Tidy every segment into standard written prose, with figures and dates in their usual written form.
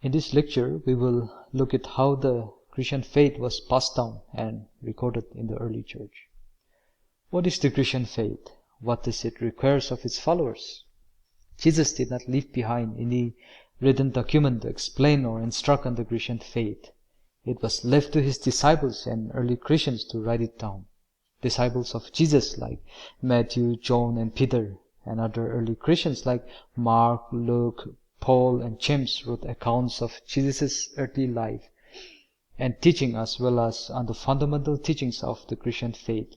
In this lecture, we will look at how the Christian faith was passed down and recorded in the early church. What is the Christian faith? What does it require of its followers? Jesus did not leave behind any written document to explain or instruct on the Christian faith. It was left to his disciples and early Christians to write it down. Disciples of Jesus like Matthew, John, and Peter, and other early Christians like Mark, Luke, Paul, and James wrote accounts of Jesus' earthly life and teaching, as well as on the fundamental teachings of the Christian faith.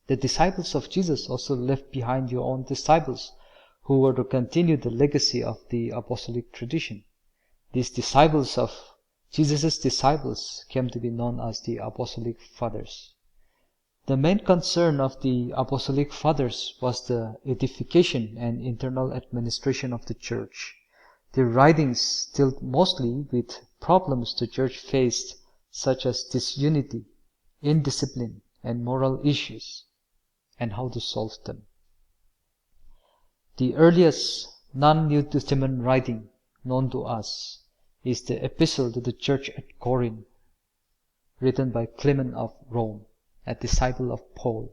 The disciples of Jesus also left behind their own disciples who were to continue the legacy of the apostolic tradition. These disciples of Jesus' disciples came to be known as the Apostolic Fathers. The main concern of the Apostolic Fathers was the edification and internal administration of the church. Their writings dealt mostly with problems the church faced, such as disunity, indiscipline, and moral issues, and how to solve them. The earliest non-New Testament writing known to us is the Epistle to the Church at Corinth, written by Clement of Rome, a disciple of Paul.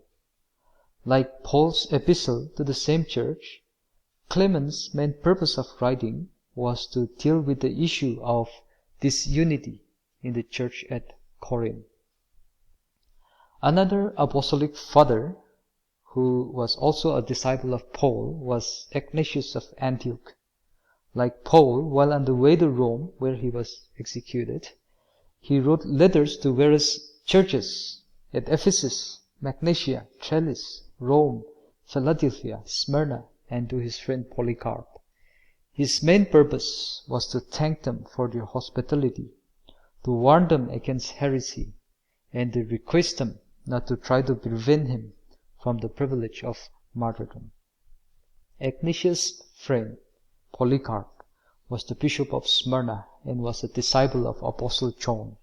Like Paul's epistle to the same church, Clement's main purpose of writing was to deal with the issue of disunity in the church at Corinth. Another apostolic father who was also a disciple of Paul was Ignatius of Antioch. Like Paul, while on the way to Rome, where he was executed, he wrote letters to various churches at Ephesus, Magnesia, Trellis, Rome, Philadelphia, Smyrna, and to his friend Polycarp. His main purpose was to thank them for their hospitality, to warn them against heresy, and to request them not to try to prevent him from the privilege of martyrdom. Ignatius' friend, Polycarp, was the bishop of Smyrna and was a disciple of Apostle John.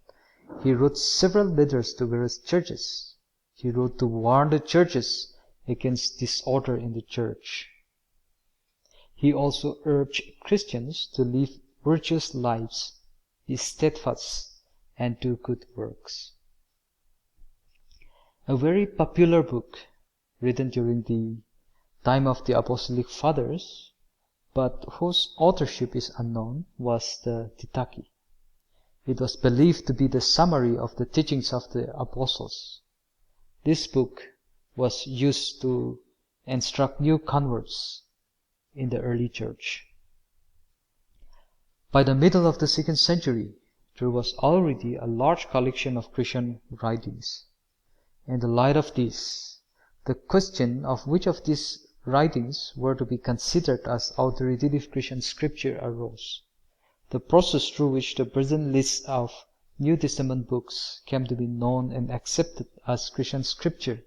He wrote several letters to various churches. He wrote to warn the churches against disorder in the church. He also urged Christians to live virtuous lives, be steadfast, and do good works. A very popular book written during the time of the Apostolic Fathers, but whose authorship is unknown, was the Didache. It was believed to be the summary of the teachings of the apostles. This book was used to instruct new converts in the early church. By the middle of the 2nd century, there was already a large collection of Christian writings. In the light of this, the question of which of these writings were to be considered as authoritative Christian scripture arose. The process through which the present list of New Testament books came to be known and accepted as Christian scripture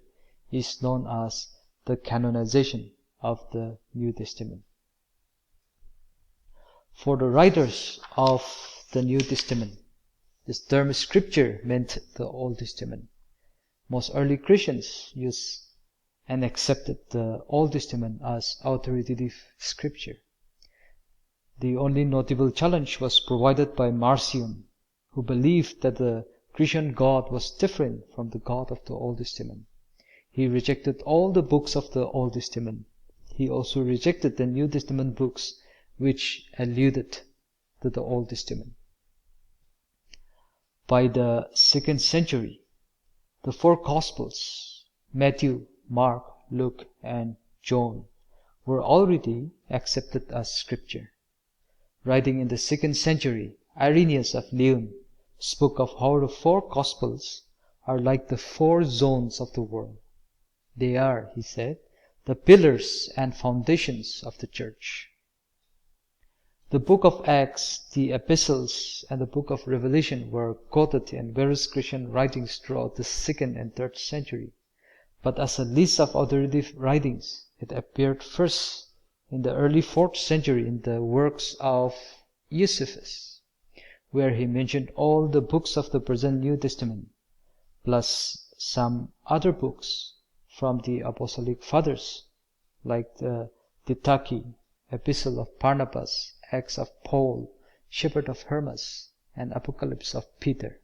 is known as the canonization of the New Testament. For the writers of the New Testament, this term scripture meant the Old Testament. Most early Christians used and accepted the Old Testament as authoritative scripture. The only notable challenge was provided by Marcion, who believed that the Christian God was different from the God of the Old Testament. He rejected all the books of the Old Testament. He also rejected the New Testament books which alluded to the Old Testament. By the 2nd century, the 4 Gospels, Matthew, Mark, Luke, and John, were already accepted as scripture. Writing in the 2nd century, Irenaeus of Lyon spoke of how the 4 Gospels are like the 4 zones of the world. They are, he said, the pillars and foundations of the church. The book of Acts, the epistles, and the book of Revelation were quoted in various Christian writings throughout the 2nd and 3rd century. But as a list of authoritative writings, it appeared first in the early 4th century in the works of Eusebius, where he mentioned all the books of the present New Testament, plus some other books from the Apostolic Fathers, like the Didache, Epistle of Barnabas, Acts of Paul, Shepherd of Hermas, and Apocalypse of Peter.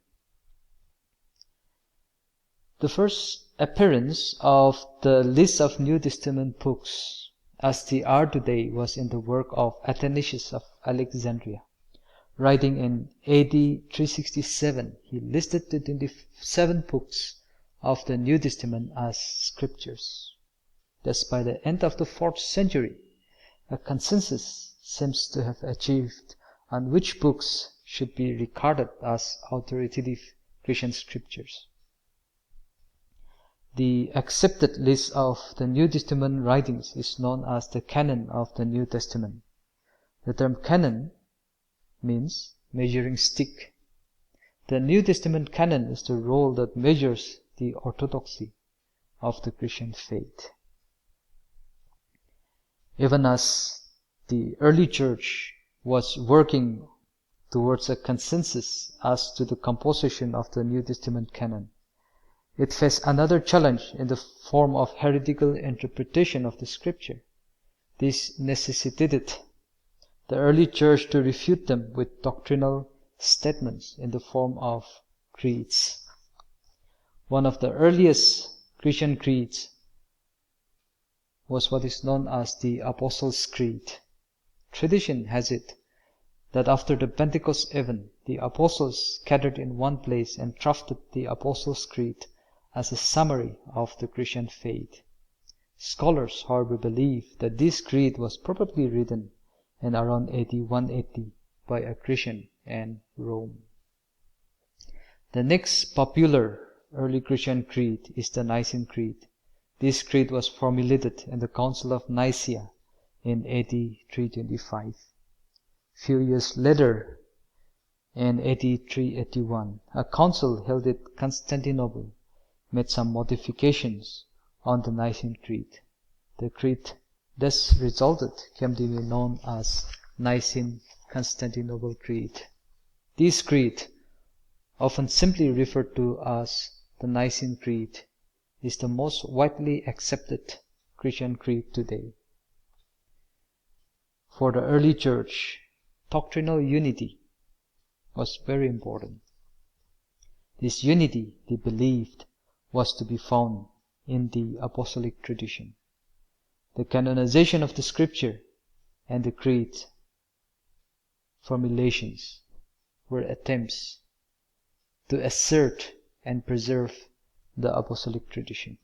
The first appearance of the list of New Testament books as they are today was in the work of Athanasius of Alexandria. Writing in AD 367, he listed the 27 books of the New Testament as scriptures. Thus, by the end of the 4th century, a consensus seems to have achieved on which books should be regarded as authoritative Christian scriptures. The accepted list of the New Testament writings is known as the canon of the New Testament. The term canon means measuring stick. The New Testament canon is the rule that measures the orthodoxy of the Christian faith. Even as the early church was working towards a consensus as to the composition of the New Testament canon, it faced another challenge in the form of heretical interpretation of the scripture. This necessitated the early church to refute them with doctrinal statements in the form of creeds. One of the earliest Christian creeds was what is known as the Apostles' Creed. Tradition has it that after the Pentecost event, the apostles gathered in one place and drafted the Apostles' Creed as a summary of the Christian faith. Scholars, however, believe that this creed was probably written in around AD 180 by a Christian in Rome. The next popular early Christian creed is the Nicene Creed. This creed was formulated in the Council of Nicaea in AD 325. Few years later, in AD 381, a council held at Constantinople made some modifications on the Nicene Creed. The creed thus came to be known as Nicene-Constantinople Creed. This creed, often simply referred to as the Nicene Creed, is the most widely accepted Christian creed today. For the early church, doctrinal unity was very important. This unity, they believed, was to be found in the apostolic tradition. The canonization of the scripture and the creed formulations were attempts to assert and preserve the apostolic tradition.